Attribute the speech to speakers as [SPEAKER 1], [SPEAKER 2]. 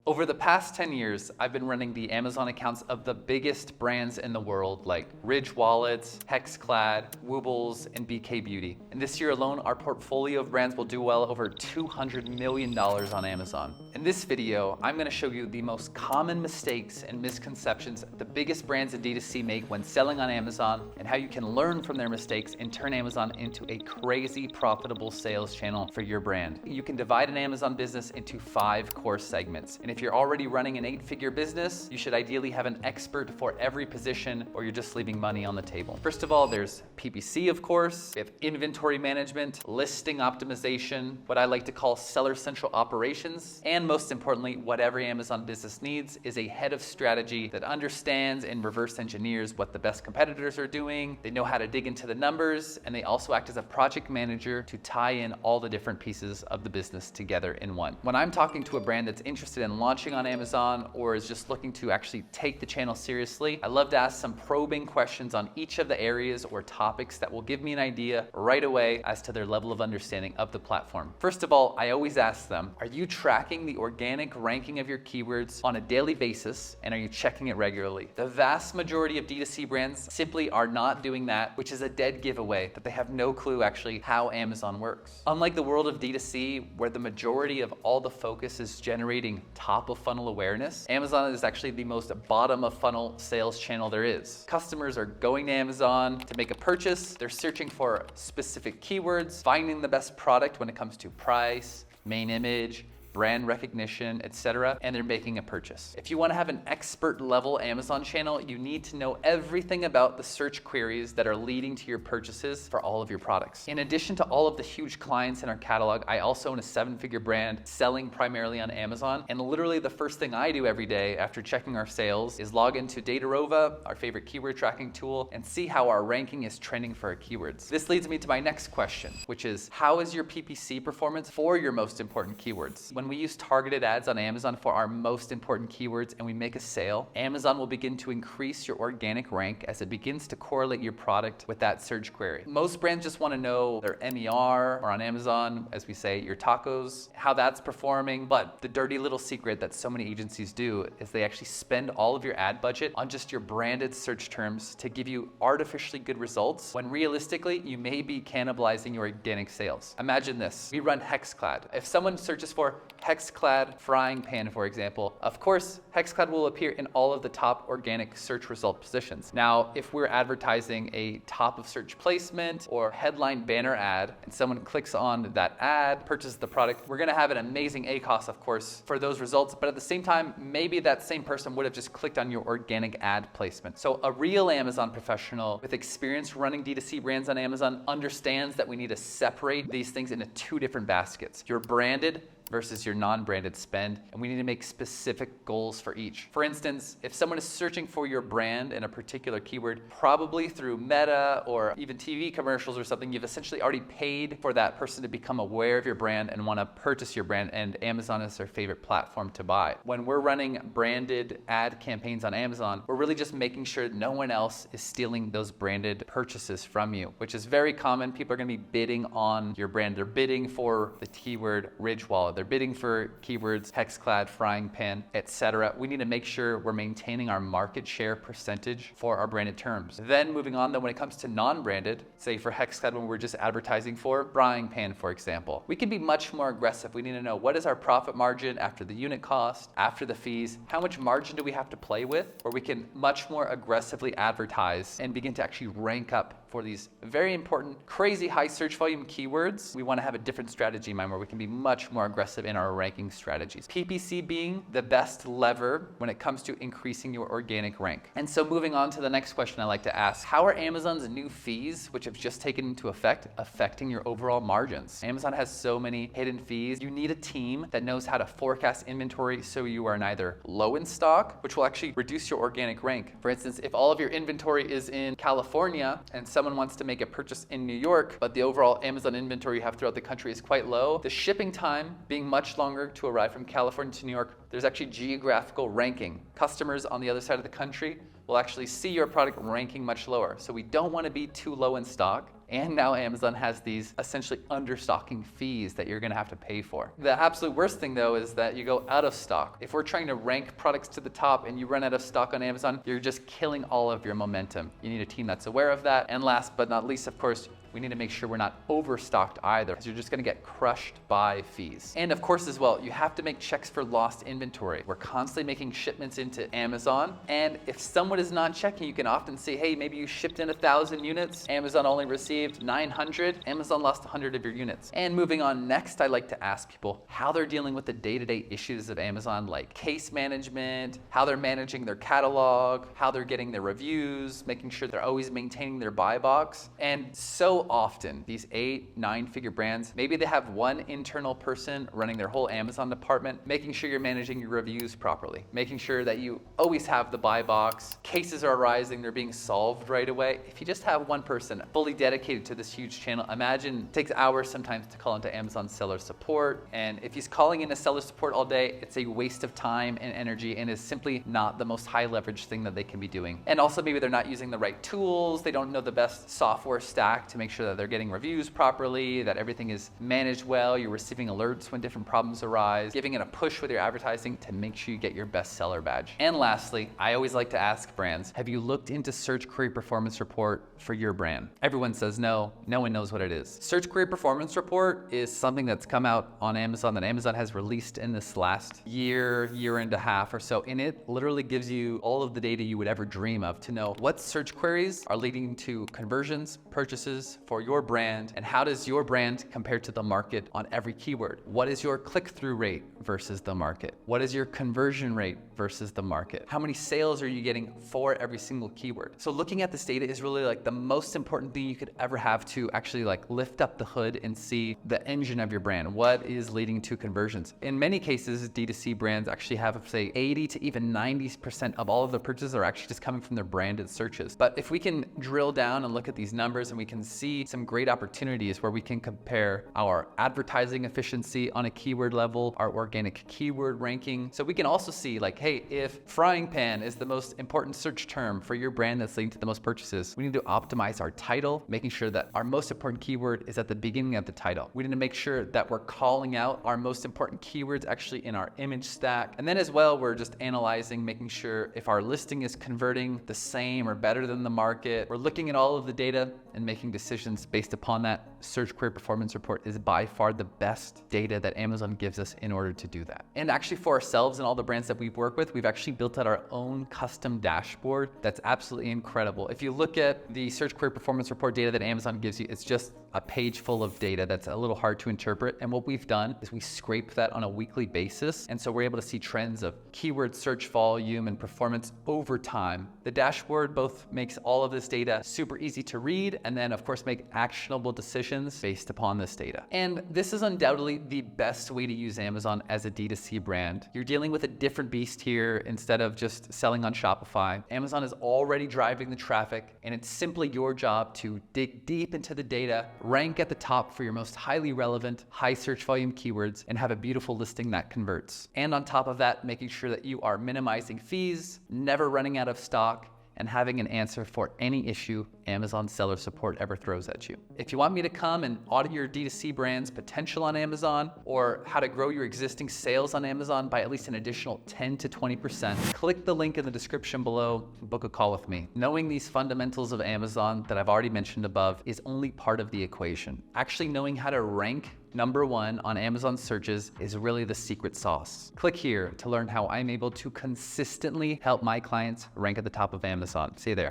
[SPEAKER 1] Over the past 10 years, I've been running the Amazon accounts of the biggest brands in the world like Ridge Wallets, Hexclad, Woobles, and BK Beauty. And this year alone, our portfolio of brands will do well over $200 million on Amazon. In this video, I'm gonna show you the most common mistakes and misconceptions the biggest brands in D2C make when selling on Amazon, and how you can learn from their mistakes and turn Amazon into a crazy profitable sales channel for your brand. You can divide an Amazon business into 5 core segments. And if you're already running an 8-figure business, you should ideally have an expert for every position, or you're just leaving money on the table. First of all, there's PPC, of course. We have inventory management, listing optimization, what I like to call seller central operations, and most importantly, what every Amazon business needs is a head of strategy that understands and reverse engineers what the best competitors are doing. They know how to dig into the numbers, and they also act as a project manager to tie in all the different pieces of the business together in one. When I'm talking to a brand that's interested in launching on Amazon or is just looking to actually take the channel seriously, I love to ask some probing questions on each of the areas or topics that will give me an idea right away as to their level of understanding of the platform. First of all, I always ask them, are you tracking the organic ranking of your keywords on a daily basis, and are you checking it regularly? The vast majority of D2C brands simply are not doing that, which is a dead giveaway that they have no clue actually how Amazon works. Unlike the world of D2C, where the majority of all the focus is generating top of funnel awareness, Amazon is actually the most bottom of funnel sales channel there is. Customers are going to Amazon to make a purchase. They're searching for specific keywords, finding the best product when it comes to price, main image, brand recognition, etc., and they're making a purchase. If you want to have an expert level Amazon channel, you need to know everything about the search queries that are leading to your purchases for all of your products. In addition to all of the huge clients in our catalog, I also own a 7-figure brand selling primarily on Amazon, and literally the first thing I do every day after checking our sales is log into Datarova, our favorite keyword tracking tool, and see how our ranking is trending for our keywords. This leads me to my next question, which is, how is your PPC performance for your most important keywords? When we use targeted ads on Amazon for our most important keywords and we make a sale, Amazon will begin to increase your organic rank as it begins to correlate your product with that search query. Most brands just want to know their MER, or on Amazon, as we say, your tacos, how that's performing. But the dirty little secret that so many agencies do is they actually spend all of your ad budget on just your branded search terms to give you artificially good results, when realistically, you may be cannibalizing your organic sales. Imagine this. We run Hexclad. If someone searches for Hexclad frying pan, for example, of course, Hexclad will appear in all of the top organic search result positions. Now, if we're advertising a top of search placement or headline banner ad, and someone clicks on that ad, purchases the product, we're gonna have an amazing ACoS, of course, for those results, but at the same time, maybe that same person would have just clicked on your organic ad placement. So a real Amazon professional with experience running D2C brands on Amazon understands that we need to separate these things into 2 different baskets: your branded versus your non-branded spend, and we need to make specific goals for each. For instance, if someone is searching for your brand in a particular keyword, probably through Meta or even TV commercials or something, you've essentially already paid for that person to become aware of your brand and want to purchase your brand, and Amazon is their favorite platform to buy. When we're running branded ad campaigns on Amazon, we're really just making sure that no one else is stealing those branded purchases from you, which is very common. People are going to be bidding on your brand. They're bidding for the keyword Ridge Wallet. They're bidding for keywords Hexclad, frying pan, etc. We need to make sure we're maintaining our market share percentage for our branded terms. Then moving on, when it comes to non-branded, say for Hexclad, when we're just advertising for frying pan, for example, we can be much more aggressive. We need to know, what is our profit margin after the unit cost, after the fees, how much margin do we have to play with, where we can much more aggressively advertise and begin to actually rank up for these very important, crazy high search volume keywords. We want to have a different strategy in mind where we can be much more aggressive in our ranking strategies. PPC being the best lever when it comes to increasing your organic rank. And so moving on to the next question I like to ask, how are Amazon's new fees, which have just taken into effect, affecting your overall margins? Amazon has so many hidden fees. You need a team that knows how to forecast inventory so you are neither low in stock, which will actually reduce your organic rank. For instance, if all of your inventory is in California and someone wants to make a purchase in New York, but the overall Amazon inventory you have throughout the country is quite low, the shipping time being much longer to arrive from California to New York there's actually geographical ranking. Customers on the other side of the country will actually see your product ranking much lower. So we don't want to be too low in stock. And now Amazon has these essentially understocking fees that you're gonna have to pay for. The absolute worst thing though is that you go out of stock. If we're trying to rank products to the top and you run out of stock on Amazon, you're just killing all of your momentum. You need a team that's aware of that. And last but not least, of course, we need to make sure we're not overstocked either, because you're just gonna get crushed by fees. And of course as well, you have to make checks for lost inventory. We're constantly making shipments into Amazon, and if someone is not checking, you can often see, hey, maybe you shipped in 1,000 units, Amazon only received 900, Amazon lost 100 of your units. And moving on, next I like to ask people how they're dealing with the day-to-day issues of Amazon, like case management, how they're managing their catalog, how they're getting their reviews, making sure they're always maintaining their buy box. And so often these 8-9-figure brands, maybe they have one internal person running their whole Amazon department, making sure you're managing your reviews properly, making sure that you always have the buy box, cases are arising, they're being solved right away. If you just have one person fully dedicated to this huge channel, imagine it takes hours sometimes to call into Amazon seller support, and if he's calling in a seller support all day, it's a waste of time and energy and is simply not the most high leverage thing that they can be doing. And also maybe they're not using the right tools, they don't know the best software stack to make sure that they're getting reviews properly, that everything is managed well, you're receiving alerts when different problems arise, giving it a push with your advertising to make sure you get your bestseller badge. And lastly, I always like to ask brands, have you looked into Search Query Performance Report for your brand? Everyone says no, no one knows what it is. Search Query Performance Report is something that's come out on Amazon that Amazon has released in this last year and a half or so, and it literally gives you all of the data you would ever dream of to know what search queries are leading to conversions, purchases for your brand, and how does your brand compare to the market on every keyword? What is your click-through rate versus the market? What is your conversion rate versus the market? How many sales are you getting for every single keyword? So looking at this data is really like the most important thing you could ever have to actually like lift up the hood and see the engine of your brand. What is leading to conversions? In many cases, D2C brands actually have, say, 80 to even 90% of all of the purchases are actually just coming from their branded searches. But if we can drill down and look at these numbers, and we can see some great opportunities where we can compare our advertising efficiency on a keyword level, our organic keyword ranking. So we can also see like, hey, if frying pan is the most important search term for your brand that's leading to the most purchases, we need to optimize our title, making sure that our most important keyword is at the beginning of the title. We need to make sure that we're calling out our most important keywords actually in our image stack. And then as well, we're just analyzing, making sure if our listing is converting the same or better than the market. We're looking at all of the data and making decisions based upon that. Search Query Performance Report is by far the best data that Amazon gives us in order to do that. And actually for ourselves and all the brands that we've worked with, we've actually built out our own custom dashboard that's absolutely incredible. If you look at the Search Query Performance Report data that Amazon gives you, it's just a page full of data that's a little hard to interpret. And what we've done is we scrape that on a weekly basis. And so we're able to see trends of keyword search volume and performance over time. The dashboard both makes all of this data super easy to read, and then of course make actionable decisions based upon this data. And this is undoubtedly the best way to use Amazon as a D2C brand. You're dealing with a different beast here instead of just selling on Shopify. Amazon is already driving the traffic, and it's simply your job to dig deep into the data, rank at the top for your most highly relevant, high search volume keywords, and have a beautiful listing that converts. And on top of that, making sure that you are minimizing fees, never running out of stock, and having an answer for any issue Amazon seller support ever throws at you. If you want me to come and audit your D2C brand's potential on Amazon, or how to grow your existing sales on Amazon by at least an additional 10 to 20%, click the link in the description below, book a call with me. Knowing these fundamentals of Amazon that I've already mentioned above is only part of the equation. Actually knowing how to rank #1 on Amazon searches is really the secret sauce. Click here to learn how I'm able to consistently help my clients rank at the top of Amazon. See you there.